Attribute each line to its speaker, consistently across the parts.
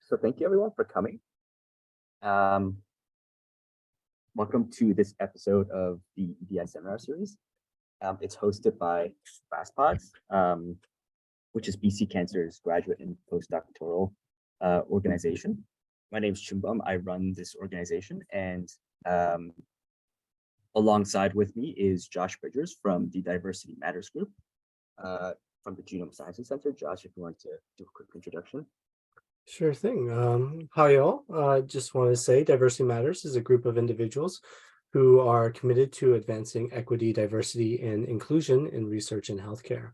Speaker 1: So thank you everyone for coming. Welcome to this episode of the EDI Seminar Series. It's hosted by GrasPods, which is BC Cancer's graduate and postdoctoral organization. My name is Chumbum. I run this organization, and alongside with me is Josh Bridgers from the Diversity Matters group from the Genome Sciences Center. Josh, if you want to do a quick introduction.
Speaker 2: Sure thing. Hi, y'all. I just want to say Diversity Matters is a group of individuals who are committed to advancing equity, diversity, and inclusion in research and healthcare.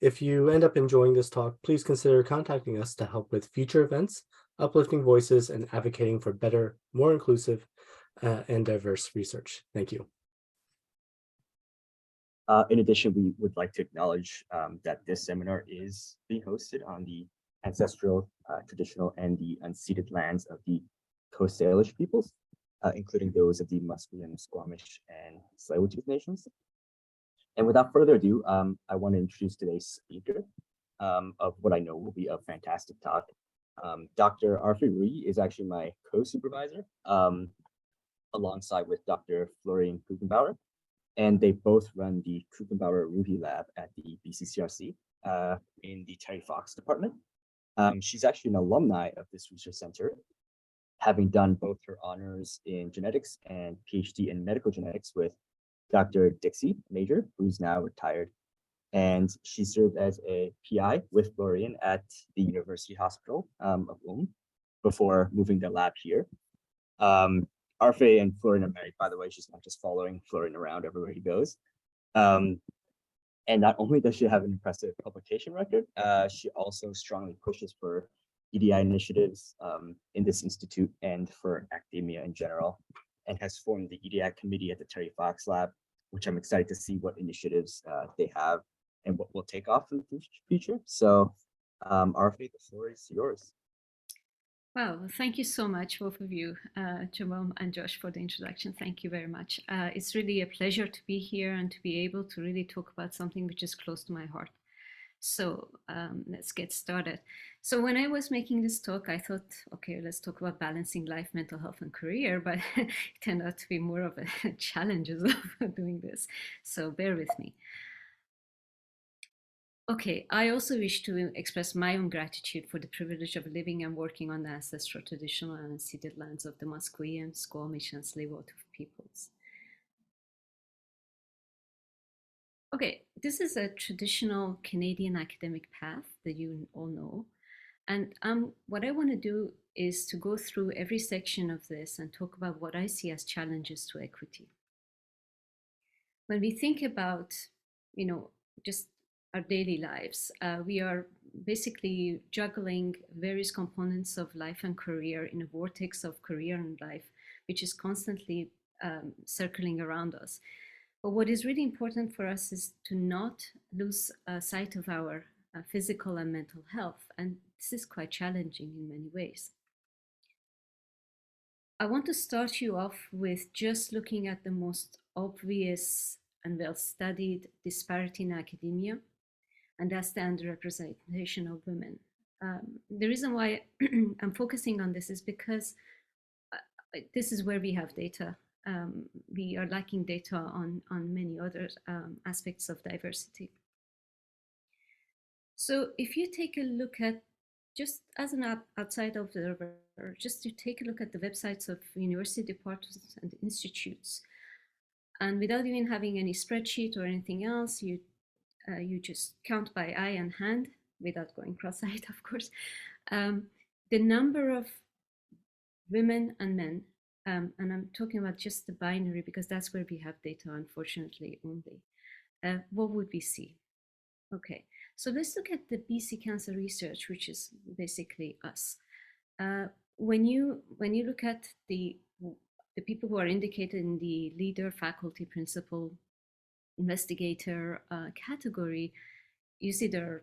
Speaker 2: If you end up enjoying this talk, please consider contacting us to help with future events, uplifting voices, and advocating for better, more inclusive, and diverse research. Thank you.
Speaker 1: In addition, we would like to acknowledge that this seminar is being hosted on the ancestral, traditional, and the unceded lands of the Coast Salish peoples, including those of the Musqueam, Squamish, and Tsleil-Waututh nations. And without further ado, I want to introduce today's speaker of what I know will be a fantastic talk. Dr. Arefeh Rouhi is actually my co-supervisor, alongside with Dr. Florian Kuchenbauer. And they both run the Kuchenbauer-Rouhi lab at the BCCRC in the Terry Fox department. She's actually an alumni of this research center, having done both her honors in genetics and PhD in medical genetics with Dr. Dixie Major, who's now retired. And she served as a PI with Florian at the University Hospital of Ulm before moving the lab here. Arefeh and Florian are married, by the way. She's not just following Florian around everywhere he goes. And not only does she have an impressive publication record, she also strongly pushes for EDI initiatives in this institute and for academia in general, and has formed the EDI committee at the Terry Fox Lab, which I'm excited to see what initiatives they have and what will take off in the future. So, Arefeh, the floor is yours.
Speaker 3: Wow, thank you so much, both of you, Jamom and Josh, for the introduction. Thank you very much. It's really a pleasure to be here and to be able to really talk about something which is close to my heart. So let's get started. So when I was making this talk, I thought, okay, let's talk about balancing life, mental health, and career, but it turned out to be more of a challenges of doing this. So bear with me. Okay, I also wish to express my own gratitude for the privilege of living and working on the ancestral, traditional, and unceded lands of the Musqueam, Squamish, and Tsleil-Waututh peoples. Okay, this is a traditional Canadian academic path that you all know. And what I want to do is to go through every section of this and talk about what I see as challenges to equity. When we think about, just our daily lives, we are basically juggling various components of life and career in a vortex of career and life, which is constantly circling around us. But what is really important for us is to not lose sight of our physical and mental health. And this is quite challenging in many ways. I want to start you off with just looking at the most obvious and well-studied disparity in academia, and that's the underrepresentation of women. The reason why I'm focusing on this is because this is where we have data. We are lacking data on many other aspects of diversity. So if you take a look at, just as an outside observer, just to take a look at the websites of university departments and institutes, and without even having any spreadsheet or anything else, you just count by eye and hand, without going cross-eyed, of course, the number of women and men, and I'm talking about just the binary because that's where we have data, unfortunately, only. What would we see? Okay, so let's look at the BC Cancer Research, which is basically us. When you look at the people who are indicated in the leader, faculty, principal, investigator category, you see there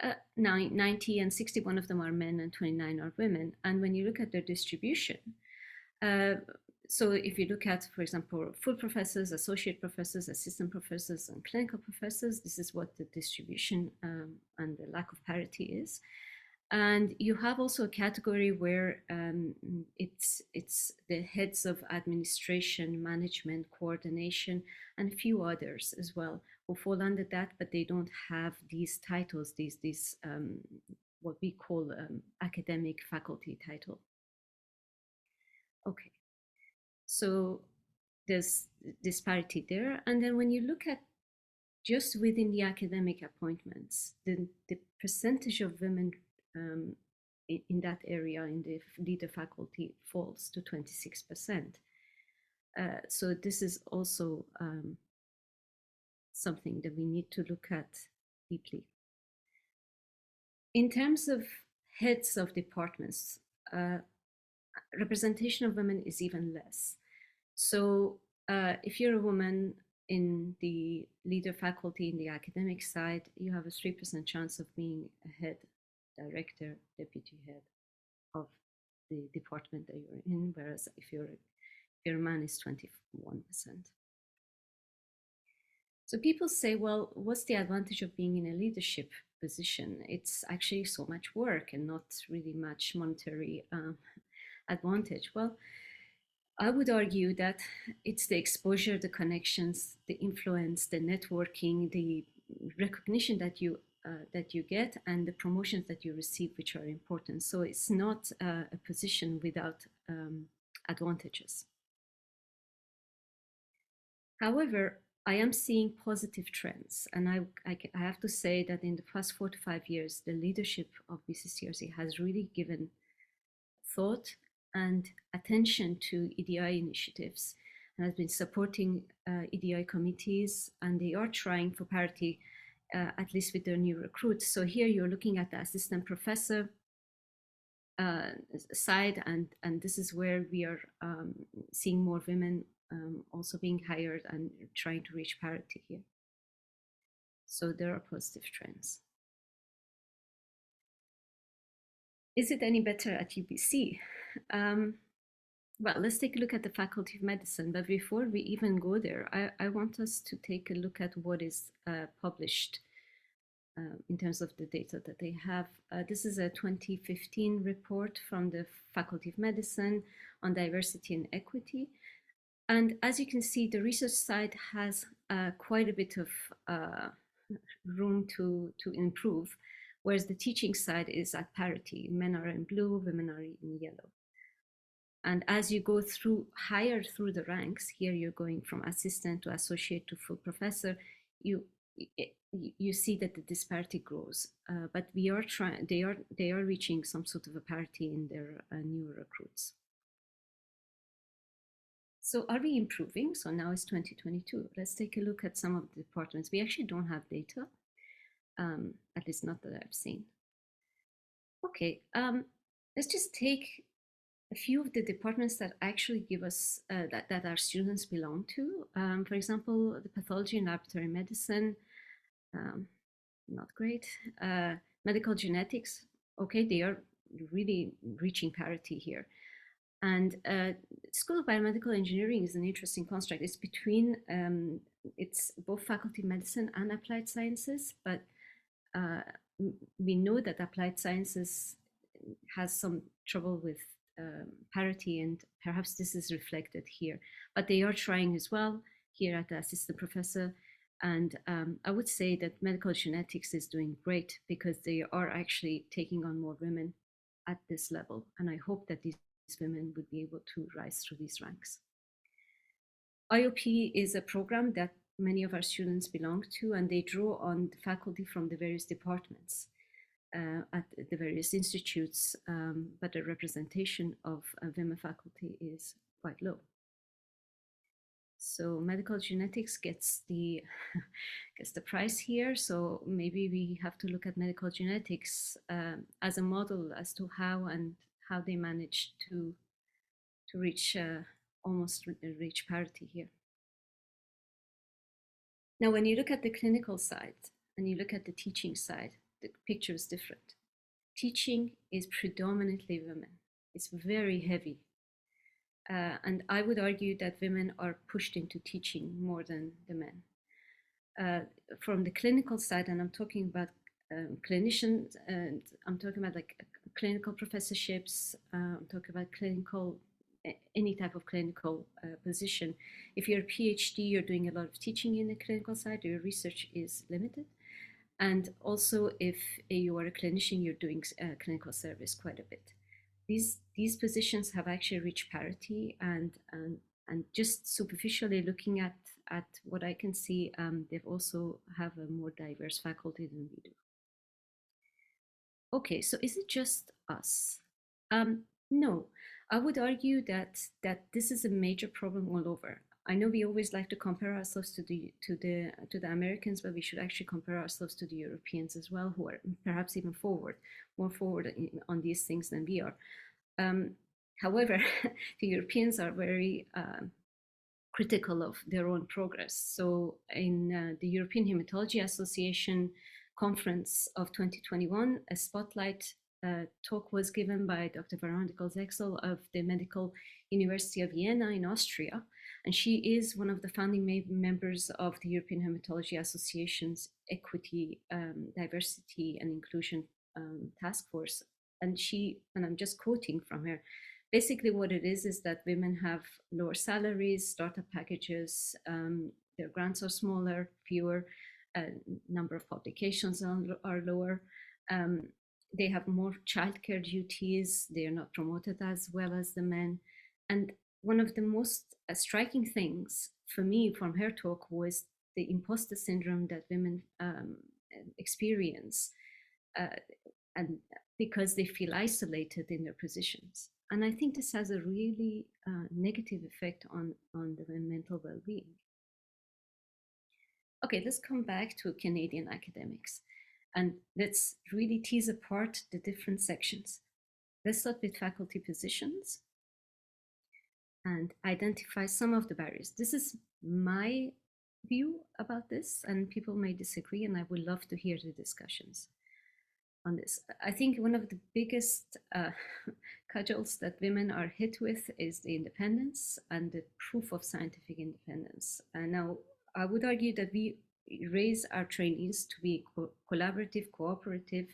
Speaker 3: are 90 and 61 of them are men and 29 are women. And when you look at their distribution, so if you look at, for example, full professors, associate professors, assistant professors, and clinical professors, this is what the distribution and the lack of parity is. And you have also a category where it's the heads of administration, management, coordination, and a few others as well who fall under that, but they don't have these titles, these what we call academic faculty title. Okay, so there's disparity there. And then when you look at just within the academic appointments, the percentage of women in that area in the leader faculty falls to 26%. So this is also something that we need to look at deeply. In terms of heads of departments, representation of women is even less. So if you're a woman in the leader faculty in the academic side, you have a 3% chance of being a head, director, deputy head of the department that you're in, whereas if you're a man, is 21%. So people say, well, what's the advantage of being in a leadership position? It's actually so much work and not really much monetary advantage. Well, I would argue that it's the exposure, the connections, the influence, the networking, the recognition that you get, and the promotions that you receive, which are important. So it's not a position without advantages. However, I am seeing positive trends, and I have to say that in the past 4 to 5 years, the leadership of BCCRC has really given thought and attention to EDI initiatives and has been supporting EDI committees, and they are trying for parity, at least with their new recruits. So here you're looking at the assistant professor side, and this is where we are seeing more women also being hired and trying to reach parity here. So there are positive trends. Is it any better at UBC? Well, let's take a look at the Faculty of Medicine. But before we even go there, I want us to take a look at what is published in terms of the data that they have. This is a 2015 report from the Faculty of Medicine on diversity and equity. And as you can see, the research side has quite a bit of room to improve, whereas the teaching side is at parity. Men are in blue, women are in yellow. And as you go through higher through the ranks, here you're going from assistant to associate to full professor, you see that the disparity grows. But we are trying; they are reaching some sort of a parity in their newer recruits. So are we improving? So now it's 2022. Let's take a look at some of the departments. We actually don't have data, at least not that I've seen. Okay, let's just take a few of the departments that actually give us, that our students belong to. For example, the pathology and laboratory medicine, not great. Medical genetics, okay, they are really reaching parity here. And School of Biomedical Engineering is an interesting construct. It's between, it's both faculty of medicine and applied sciences, but we know that applied sciences has some trouble with parity, and perhaps this is reflected here. But they are trying as well here at the assistant professor. And I would say that medical genetics is doing great because they are actually taking on more women at this level. And I hope that these women would be able to rise through these ranks. IOP is a program that many of our students belong to, and they draw on the faculty from the various departments at the various institutes, but the representation of women faculty is quite low. So medical genetics gets the prize here. So maybe we have to look at medical genetics as a model as to how they manage to reach almost reach parity here. Now, when you look at the clinical side and you look at the teaching side, the picture is different. Teaching is predominantly women. It's very heavy. And I would argue that women are pushed into teaching more than the men. From the clinical side, and I'm talking about clinicians, and I'm talking about like clinical professorships, I'm talking about clinical, any type of clinical position. If you're a PhD, you're doing a lot of teaching in the clinical side, your research is limited. And also if you are a clinician, you're doing clinical service quite a bit. These positions have actually reached parity, and just superficially looking at what I can see, they've also have a more diverse faculty than we do. Okay, so is it just us? No, I would argue that this is a major problem all over. I know we always like to compare ourselves to the Americans, but we should actually compare ourselves to the Europeans as well, who are perhaps even more forward on these things than we are. However, the Europeans are very critical of their own progress. So in the European Hematology Association conference of 2021, a spotlight talk was given by Dr. Veronika Zexel of the Medical University of Vienna in Austria. And she is one of the founding members of the European Hematology Association's Equity, Diversity and Inclusion Task Force. And I'm just quoting from her, basically what it is that women have lower salaries, startup packages, their grants are smaller, fewer, number of publications are lower. They have more childcare duties, they are not promoted as well as the men. And one of the most striking things for me from her talk was the imposter syndrome that women experience, and because they feel isolated in their positions. And I think this has a really negative effect on the mental well-being. Okay, let's come back to Canadian academics, and let's really tease apart the different sections. Let's start with faculty positions and identify some of the barriers. This is my view about this, and people may disagree, and I would love to hear the discussions on this. I think one of the biggest cudgels that women are hit with is the independence and the proof of scientific independence. And now I would argue that we raise our trainees to be collaborative, cooperative,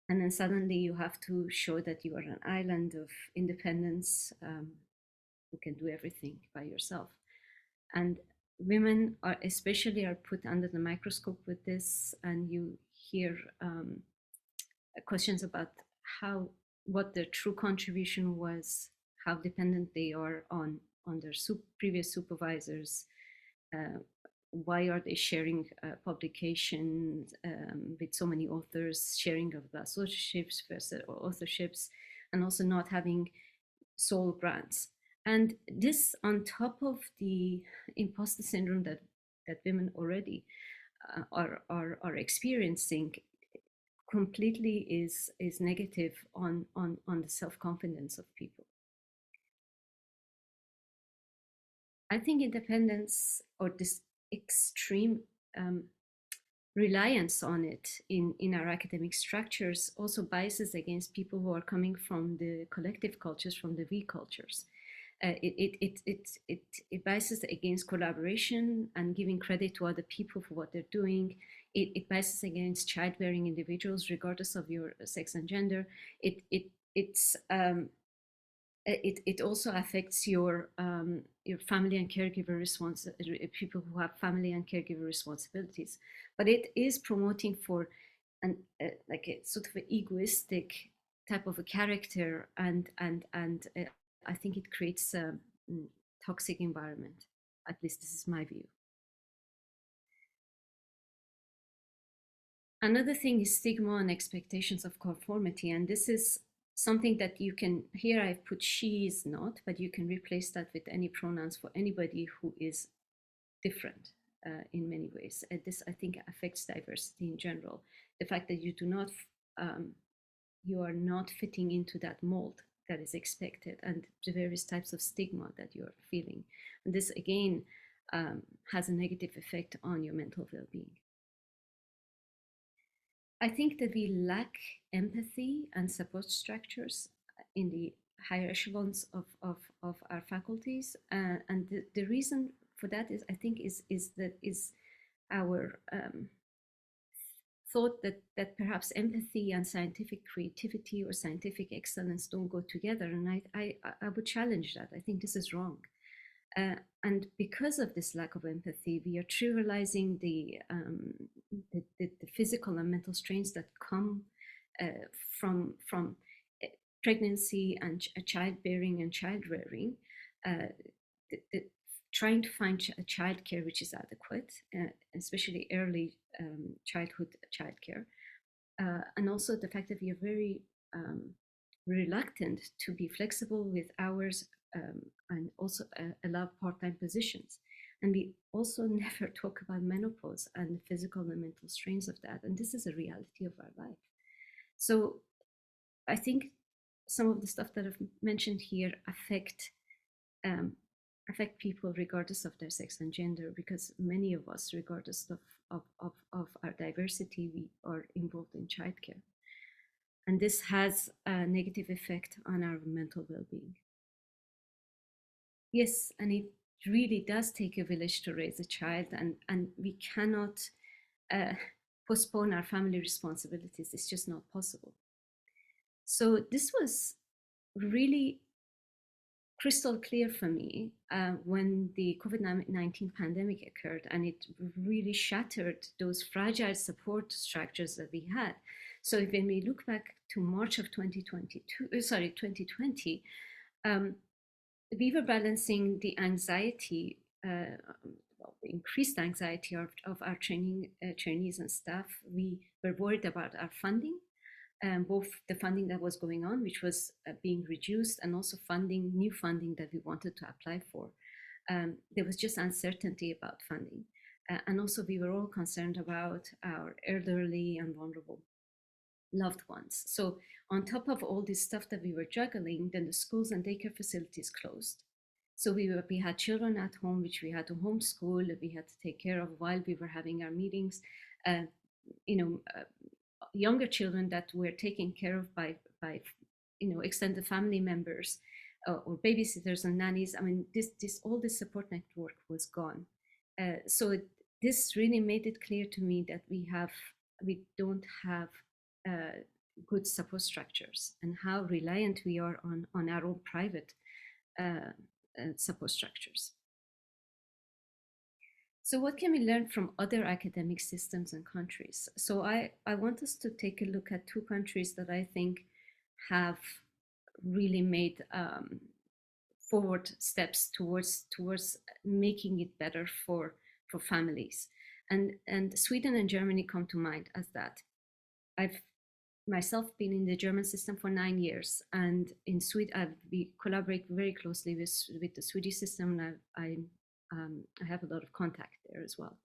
Speaker 3: and then suddenly you have to show that you are an island of independence, who can do everything by yourself. And women are especially put under the microscope with this, and you hear questions about what their true contribution was, how dependent they are on their previous supervisors, why are they sharing publications with so many authors, sharing of associateships versus authorships, and also not having sole grants. And this on top of the imposter syndrome that women already are experiencing, completely is negative on the self-confidence of people. I think independence, or this extreme reliance on it in our academic structures, also biases against people who are coming from the collective cultures, from the we cultures. It biases against collaboration and giving credit to other people for what they're doing. It biases against childbearing individuals, regardless of your sex and gender. It also affects your family and caregiver people who have family and caregiver responsibilities. But it is promoting for like a sort of an egoistic type of a character, and I think it creates a toxic environment. At least this is my view. Another thing is stigma and expectations of conformity, and this is something that you can, here I've put she is not, but you can replace that with any pronouns for anybody who is different in many ways. This, I think, affects diversity in general. The fact that you do not, you are not fitting into that mold that is expected, and the various types of stigma that you're feeling. And this, again, has a negative effect on your mental well-being. I think that we lack empathy and support structures in the higher echelons of our faculties, and the reason for that is, I think, is our thought that perhaps empathy and scientific creativity or scientific excellence don't go together. And I would challenge that. I think this is wrong. And because of this lack of empathy, we are trivializing the physical and mental strains that come from pregnancy and childbearing and child rearing, trying to find childcare which is adequate, especially early childhood childcare, and also the fact that we are very reluctant to be flexible with hours and also allow part-time positions. And we also never talk about menopause and the physical and mental strains of that. And this is a reality of our life. So I think some of the stuff that I've mentioned here affect people regardless of their sex and gender, because many of us, regardless of our diversity, we are involved in childcare. And this has a negative effect on our mental well-being. Yes, and it really does take a village to raise a child, and we cannot postpone our family responsibilities. It's just not possible. So this was really crystal clear for me when the COVID-19 pandemic occurred, and it really shattered those fragile support structures that we had. So when we look back to March of 2020, we were balancing the anxiety, the increased anxiety of our trainees and staff. We were worried about our funding, both the funding that was going on, which was being reduced, and also new funding that we wanted to apply for. There was just uncertainty about funding. And also we were all concerned about our elderly and vulnerable loved ones. So on top of all this stuff that we were juggling, then the schools and daycare facilities closed. So we had children at home, which we had to homeschool, we had to take care of while we were having our meetings. Younger children that were taken care of by extended family members or babysitters and nannies. I mean, all this support network was gone. So this really made it clear to me that we don't have good support structures, and how reliant we are on our own private support structures. So what can we learn from other academic systems and countries? So I want us to take a look at two countries that I think have really made forward steps towards making it better for families. And Sweden and Germany come to mind as that. I've myself been in the German system for 9 years, and in Sweden we collaborate very closely with the Swedish system, and I have a lot of contact there as well.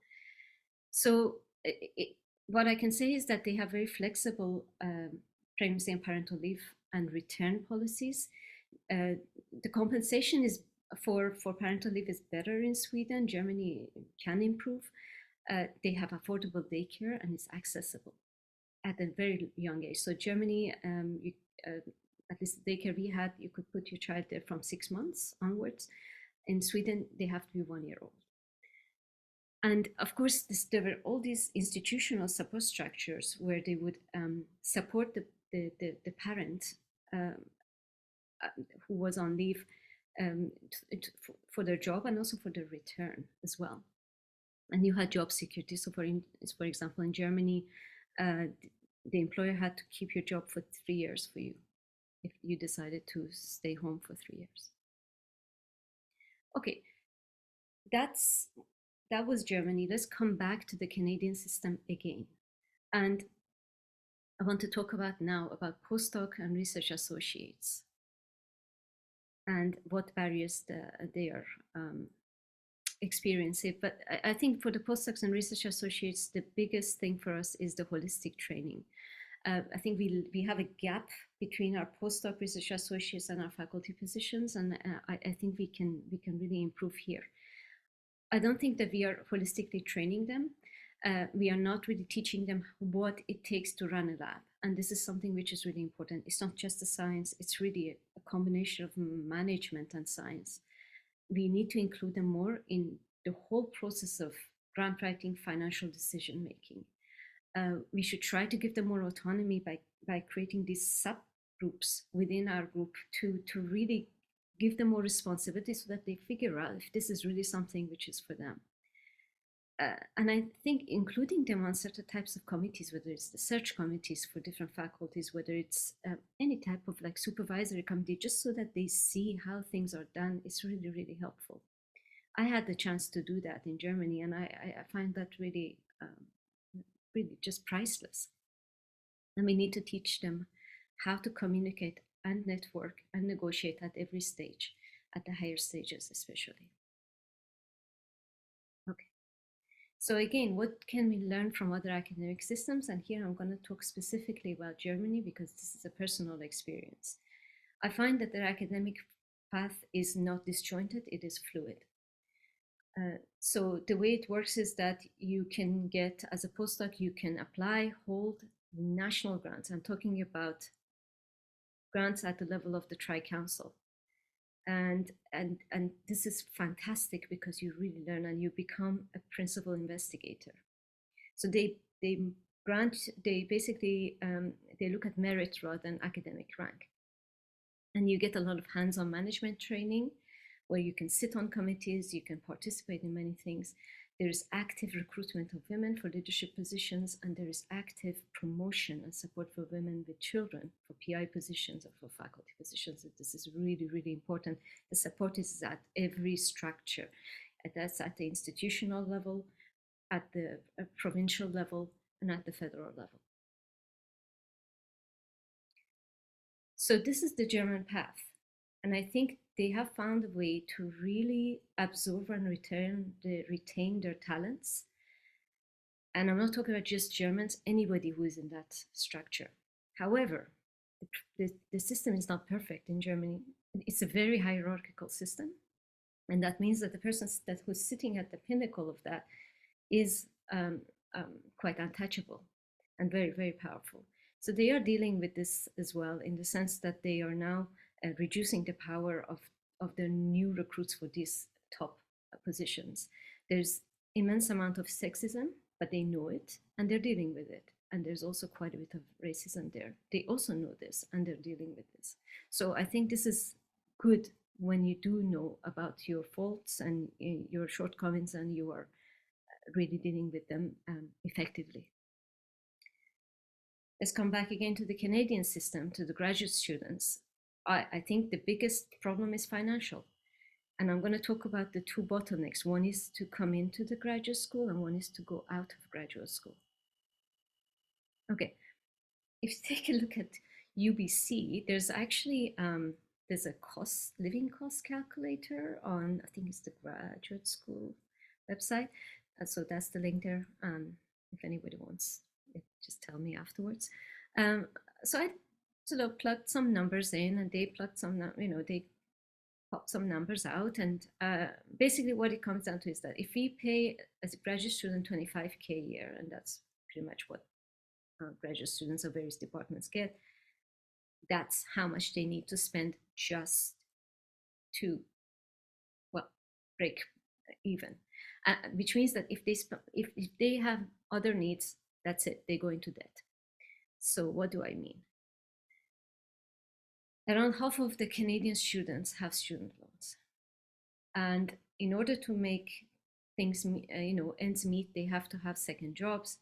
Speaker 3: So what I can say is that they have very flexible pregnancy and parental leave and return policies. The compensation is for parental leave is better in Sweden. Germany can improve. They have affordable daycare, and it's accessible at a very young age. So Germany, at least the daycare we had, you could put your child there from 6 months onwards. In Sweden, they have to be 1 year old. And of course, there were all these institutional support structures where they would support the parent who was on leave for their job, and also for their return as well. And you had job security. So for example, in Germany, the employer had to keep your job for 3 years for you if you decided to stay home for 3 years. Okay, that was Germany. Let's come back to the Canadian system again. And I want to talk now about postdoc and research associates and what barriers they are experiencing. But I think for the postdocs and research associates, the biggest thing for us is the holistic training. I think we have a gap between our postdoc research associates and our faculty positions, and I think we can really improve here. I don't think that we are holistically training them. We are not really teaching them what it takes to run a lab, and this is something which is really important. It's not just the science; it's really a combination of management and science. We need to include them more in the whole process of grant writing, financial decision making. we should try to give them more autonomy by creating these subgroups within our group to really give them more responsibility so that they figure out if this is really something which is for them. And I think including them on certain types of committees, whether it's the search committees for different faculties, whether it's any type of like supervisory committee, just so that they see how things are done, is really, really helpful. I had the chance to do that in Germany, and I find that really, really just priceless. And we need to teach them how to communicate and network and negotiate at every stage, at the higher stages especially. Okay. So again, what can we learn from other academic systems? And here I'm going to talk specifically about Germany because this is a personal experience. I find that their academic path is not disjointed, it is fluid. So the way it works is that you can get, as a postdoc, you can apply, hold national grants. I'm talking about grants at the level of the Tri-Council. And this is fantastic because you really learn and you become a principal investigator. So they basically they look at merit rather than academic rank, and you get a lot of hands-on management training where you can sit on committees, you can participate in many things. There is active recruitment of women for leadership positions, and there is active promotion and support for women with children for PI positions or for faculty positions. This is really, really important. The support is at every structure. That's at the institutional level, at the provincial level, and at the federal level. So this is the German path. And I think they have found a way to really absorb and retain their talents. And I'm not talking about just Germans, anybody who is in that structure. However, the system is not perfect in Germany. It's a very hierarchical system. And that means that the person who's sitting at the pinnacle of that is quite untouchable and very, very powerful. So they are dealing with this as well, in the sense that they are now reducing the power of the new recruits for these top positions. There's immense amount of sexism, but they know it and they're dealing with it. And there's also quite a bit of racism there. They also know this and they're dealing with this. So I think this is good when you do know about your faults and your shortcomings and you are really dealing with them effectively. Let's come back again to the Canadian system, to the graduate students. I think the biggest problem is financial. And I'm going to talk about the two bottlenecks. One is to come into the graduate school and one is to go out of graduate school. Okay, if you take a look at UBC, there's actually, there's a living cost calculator on, I think it's the graduate school website. So that's the link there. If anybody wants it, just tell me afterwards. So I sort of plugged some numbers in and they plugged some, they pop some numbers out, and basically what it comes down to is that if we pay as a graduate student 25K a year, and that's pretty much what graduate students of various departments get, that's how much they need to spend just to, well, break even, which means that if they have other needs, that's it, they go into debt. So what do I mean? Around half of the Canadian students have student loans. And in order to make things, ends meet, they have to have second jobs.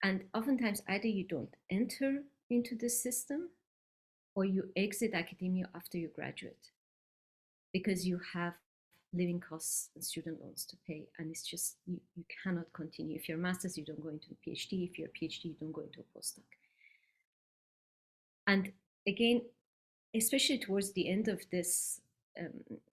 Speaker 3: And oftentimes either you don't enter into the system or you exit academia after you graduate because you have living costs and student loans to pay. And it's just, you cannot continue. If you're a master's, you don't go into a PhD. If you're a PhD, you don't go into a postdoc. And again, especially towards the end of this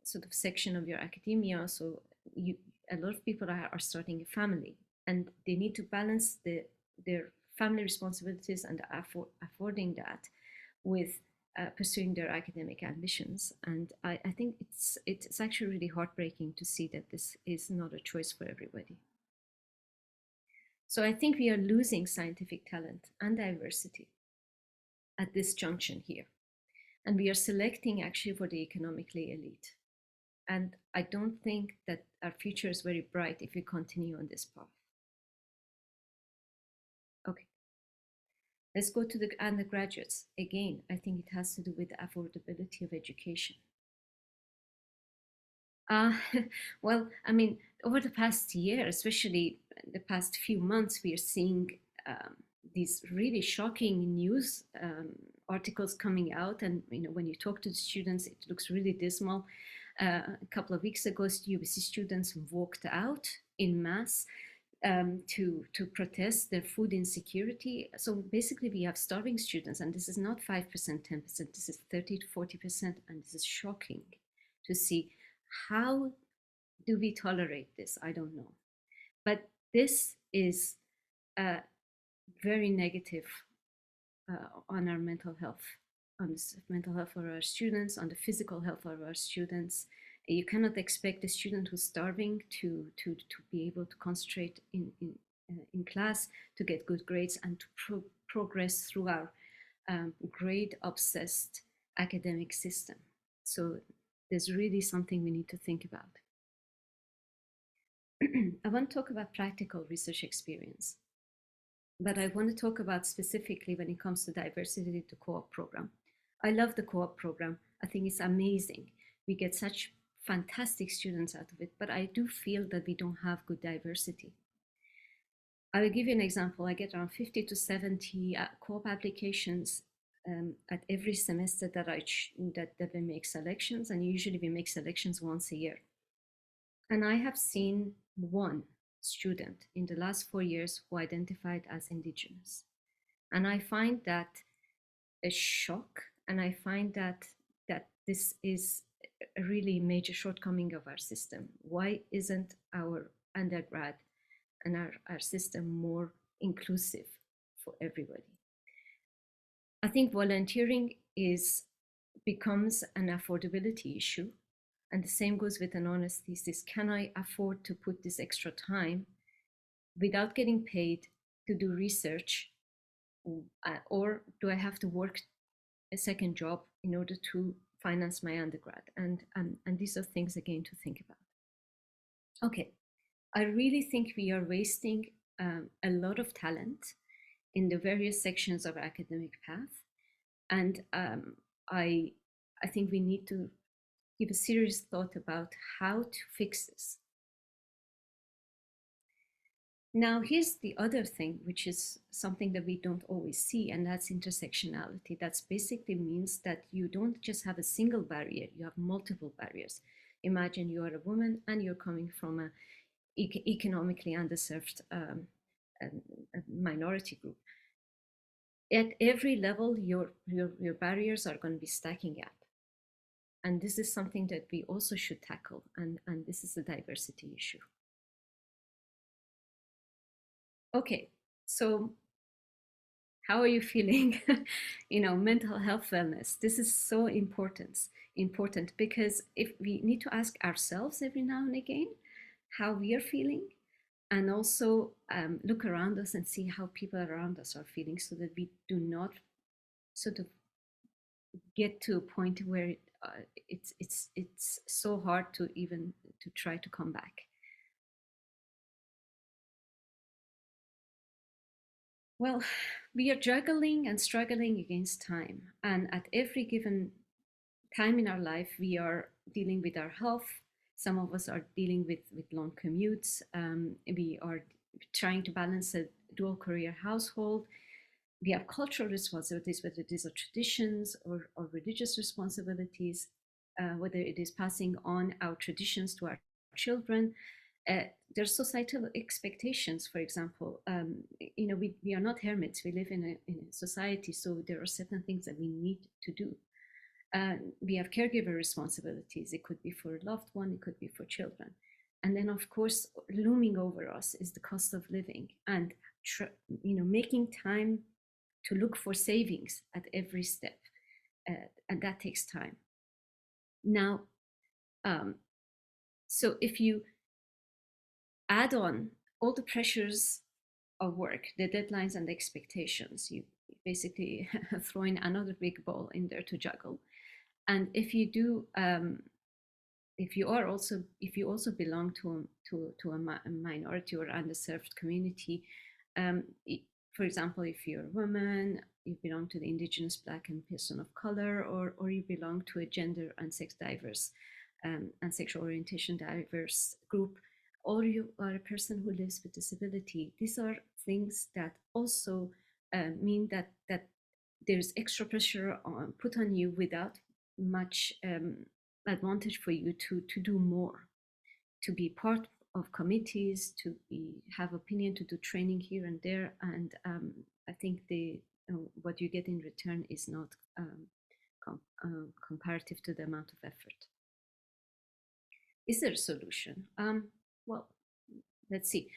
Speaker 3: sort of section of your academia, so a lot of people are starting a family and they need to balance their family responsibilities and affording that with pursuing their academic ambitions. And I think it's actually really heartbreaking to see that this is not a choice for everybody. So I think we are losing scientific talent and diversity at this junction here. And we are selecting actually for the economically elite. And I don't think that our future is very bright if we continue on this path. Okay, Let's go to the undergraduates. Again, I think it has to do with the affordability of education. Well, I mean, over the past year, especially the past few months, we are seeing these really shocking news articles coming out. And when you talk to the students, it looks really dismal. A couple of weeks ago, UBC students walked out in mass to protest their food insecurity. So basically, we have starving students, and this is not 5%, 10%. This is 30 to 40%, and this is shocking to see. How do we tolerate this? I don't know. But this is very negative on our mental health, on the mental health of our students, on the physical health of our students. You cannot expect a student who's starving to be able to concentrate in class, to get good grades, and to progress through our grade-obsessed academic system. So there's really something we need to think about. I want to talk about practical research experience, but I want to talk about specifically when it comes to diversity, the co-op program. I love the co-op program. I think it's amazing. We get such fantastic students out of it, but I do feel that we don't have good diversity. I will give you an example. I get around 50 to 70 co-op applications at every semester that we make selections, and usually we make selections once a year. And I have seen one student in the last 4 years who identified as indigenous. And I find that a shock, and I find that this is a really major shortcoming of our system. Why isn't our undergrad and our system more inclusive for everybody? I think volunteering becomes an affordability issue. And the same goes with an honest thesis. Can I afford to put this extra time without getting paid to do research? Or do I have to work a second job in order to finance my undergrad? And these are things, again, to think about. Okay, I really think we are wasting a lot of talent in the various sections of our academic path. And I think we need to give a serious thought about how to fix this. Now, here's the other thing, which is something that we don't always see, and that's intersectionality. That basically means that you don't just have a single barrier, you have multiple barriers. Imagine you are a woman and you're coming from an economically underserved a minority group. At every level, your barriers are going to be stacking up. And this is something that we also should tackle, and this is a diversity issue. Okay, so how are you feeling? Mental health, wellness. This is so important because if we need to ask ourselves every now and again how we are feeling, and also look around us and see how people around us are feeling, so that we do not sort of get to a point where it's so hard to even to try to come back. Well, we are juggling and struggling against time, and at every given time in our life, we are dealing with our health. Some of us are dealing with long commutes. We are trying to balance a dual career household. We have cultural responsibilities, whether these are traditions or religious responsibilities, whether it is passing on our traditions to our children. There's societal expectations, for example. We are not hermits. We live in a society, so there are certain things that we need to do. We have caregiver responsibilities. It could be for a loved one, it could be for children. And then, of course, looming over us is the cost of living, and making time to look for savings at every step, and that takes time. Now, so if you add on all the pressures of work, the deadlines and the expectations, you basically throw in another big ball in there to juggle. And if you do, if you also belong to a minority or underserved community, for example, if you're a woman, you belong to the indigenous, Black, and person of color, or you belong to a gender and sex diverse and sexual orientation diverse group, or you are a person who lives with disability. These are things that also mean that there's extra pressure put on you without much advantage for you to do more, to be part of committees, to have opinion, to do training here and there. And I think what you get in return is not comparative to the amount of effort. Is there a solution? Well, let's see.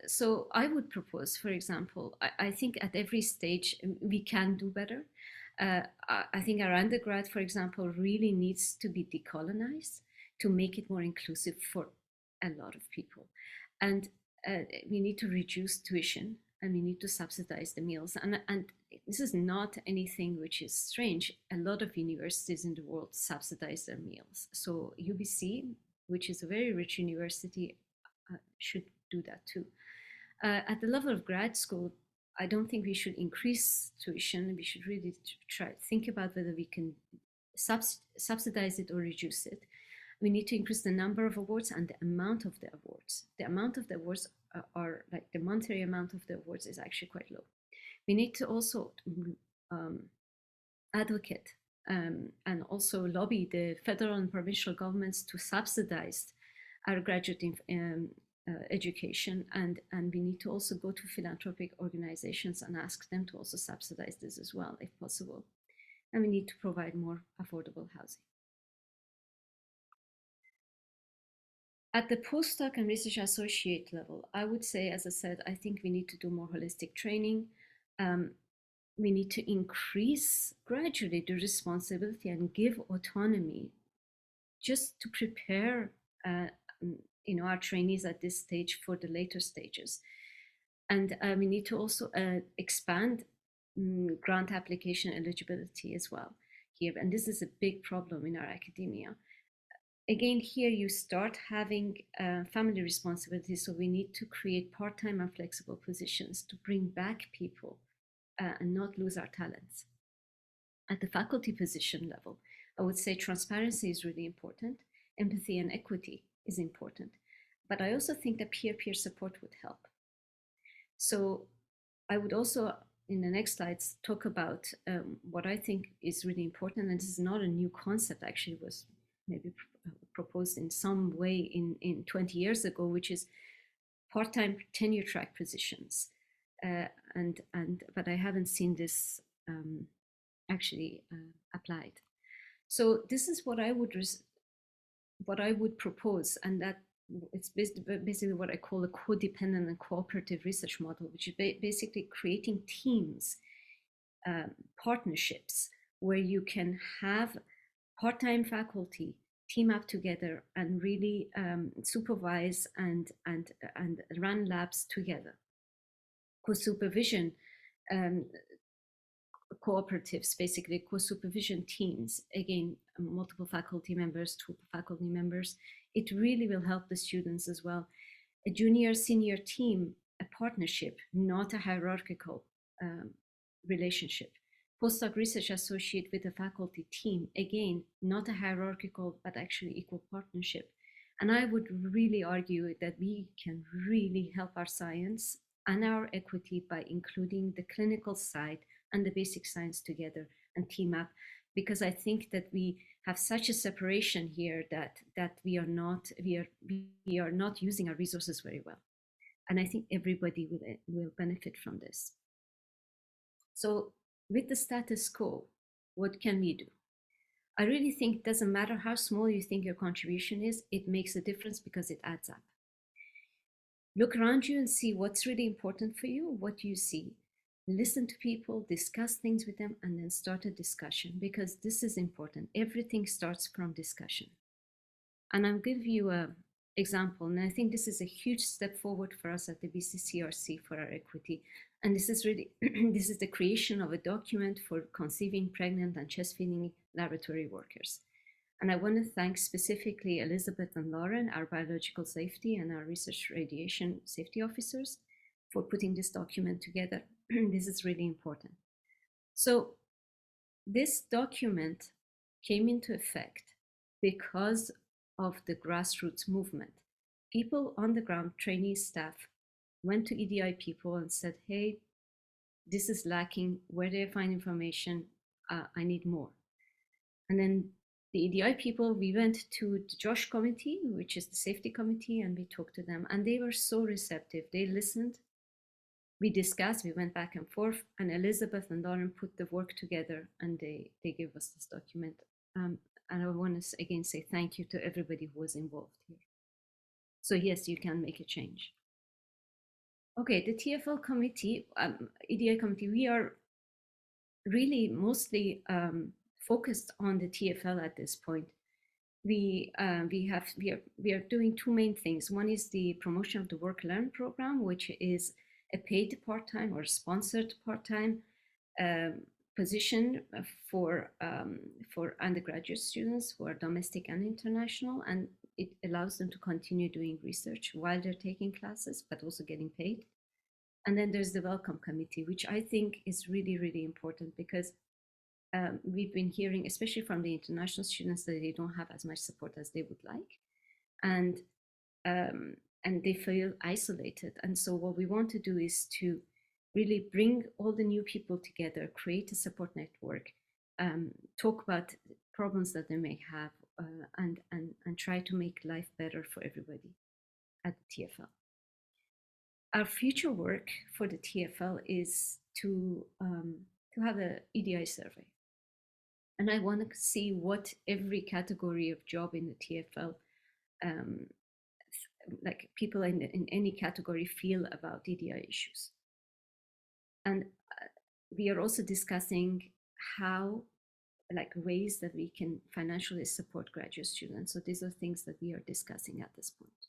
Speaker 3: So I would propose, for example, I think at every stage we can do better. I think our undergrad, for example, really needs to be decolonized to make it more inclusive for a lot of people. And we need to reduce tuition, and we need to subsidize the meals. And this is not anything which is strange. A lot of universities in the world subsidize their meals. So UBC, which is a very rich university, should do that too. At the level of grad school, I don't think we should increase tuition. We should really try to think about whether we can subsidize it or reduce it. We need to increase the number of awards and the amount of the awards. The amount of the awards are like the monetary amount of the awards is actually quite low. We need to also advocate and also lobby the federal and provincial governments to subsidize our graduate education, and we need to also go to philanthropic organizations and ask them to also subsidize this as well, if possible. And we need to provide more affordable housing. At the postdoc and research associate level, I would say, as I said, I think we need to do more holistic training. We need to increase gradually the responsibility and give autonomy just to prepare our trainees at this stage for the later stages. And we need to also expand grant application eligibility as well here. And this is a big problem in our academia. Again, here you start having family responsibilities, so we need to create part-time and flexible positions to bring back people and not lose our talents. At the faculty position level, I would say transparency is really important. Empathy and equity is important. But I also think that peer-peer support would help. So I would also, in the next slides, talk about what I think is really important, and this is not a new concept, actually it was maybe proposed in some way in 20 years ago, which is part-time tenure track positions. But I haven't seen this actually applied. So this is what I would propose, and that it's basically what I call a codependent and cooperative research model, which is basically creating teams, partnerships, where you can have part-time faculty team up together and really supervise and run labs together. Co-supervision cooperatives, basically co-supervision teams, again, multiple faculty members, 2 faculty members. It really will help the students as well. A junior-senior team, a partnership, not a hierarchical relationship. Postdoc research associate with a faculty team, again, not a hierarchical, but actually equal partnership. And I would really argue that we can really help our science and our equity by including the clinical side and the basic science together and team up, because I think that we have such a separation here that we are not using our resources very well. And I think everybody will benefit from this. So with the status quo, what can we do? I really think it doesn't matter how small you think your contribution is, it makes a difference because it adds up. Look around you and see what's really important for you, what you see. Listen to people, discuss things with them, and then start a discussion, because this is important. Everything starts from discussion. And I'll give you an example, and I think this is a huge step forward for us at the BCCRC for our equity. And this is really, this is the creation of a document for conceiving, pregnant, and chest-feeding laboratory workers. And I want to thank specifically Elizabeth and Lauren, our biological safety and our research radiation safety officers, for putting this document together. This is really important. So this document came into effect because of the grassroots movement. People on the ground, trainee staff, went to EDI people and said, hey, this is lacking. Where do I find information? I need more. And then the EDI people, we went to the JOSH committee, which is the safety committee, and we talked to them. And they were so receptive. They listened. We discussed, we went back and forth, and Elizabeth and Lauren put the work together, and they gave us this document. And I want to again say thank you to everybody who was involved here. So yes, you can make a change. Okay, the TFL committee, EDI committee, we are really mostly focused on the TFL at this point. We are doing two main things. One is the promotion of the Work Learn program, which is a paid part-time or sponsored part-time position for undergraduate students who are domestic and international, and it allows them to continue doing research while they're taking classes, but also getting paid. And then there's the Welcome Committee, which I think is really, really important, because we've been hearing, especially from the international students, that they don't have as much support as they would like, and they feel isolated. And so what we want to do is to really bring all the new people together, create a support network, talk about problems that they may have, and try to make life better for everybody at the TFL. Our future work for the TFL is to have an EDI survey. And I want to see what every category of job in the TFL, like people in any category, feel about EDI issues. And we are also discussing how, like, ways that we can financially support graduate students. So these are things that we are discussing at this point.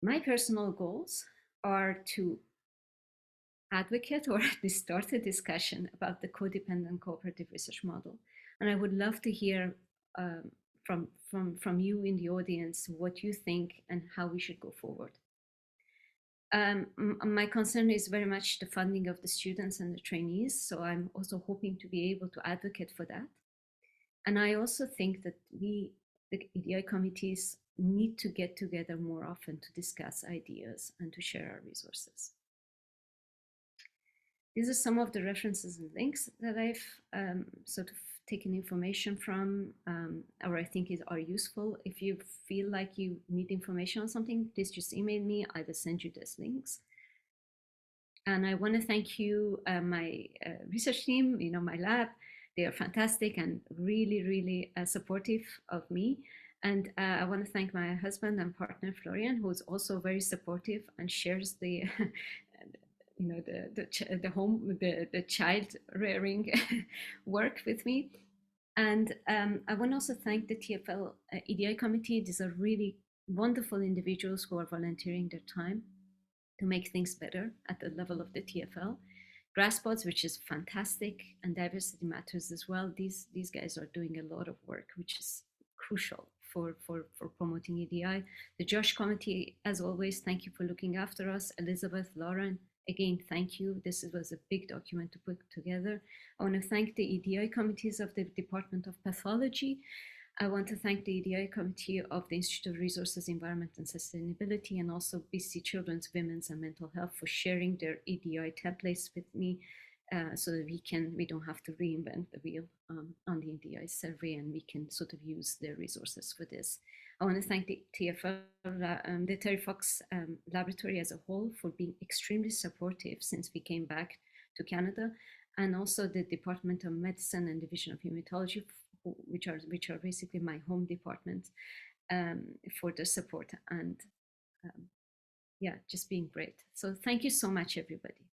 Speaker 3: My personal goals are to advocate or at least start a discussion about the codependent cooperative research model. And I would love to hear from you in the audience what you think and how we should go forward. My concern is very much the funding of the students and the trainees. So I'm also hoping to be able to advocate for that. And I also think that the EDI committees need to get together more often to discuss ideas and to share our resources. These are some of the references and links that I've sort of taken information from, or I think are useful. If you feel like you need information on something, please just email me. I will send you these links. And I want to thank you, my research team, my lab. They are fantastic and really, really supportive of me. And I want to thank my husband and partner, Florian, who is also very supportive and shares the the child rearing work with me. And I want to also thank the TFL EDI committee. These are really wonderful individuals who are volunteering their time to make things better at the level of the TFL. GrasPods, which is fantastic, and Diversity Matters as well. These guys are doing a lot of work, which is crucial for promoting EDI. The JOSH committee, as always, thank you for looking after us. Elizabeth, Lauren, again, thank you. This was a big document to put together. I want to thank the EDI committees of the Department of Pathology. I want to thank the EDI committee of the Institute of Resources, Environment and Sustainability, and also BC Children's, Women's and Mental Health for sharing their EDI templates with me, so that we don't have to reinvent the wheel on the EDI survey, and we can sort of use their resources for this. I want to thank the TFL, the Terry Fox Laboratory as a whole for being extremely supportive since we came back to Canada, and also the Department of Medicine and Division of Hematology, which are basically my home department, for the support and yeah, just being great. So thank you so much, everybody.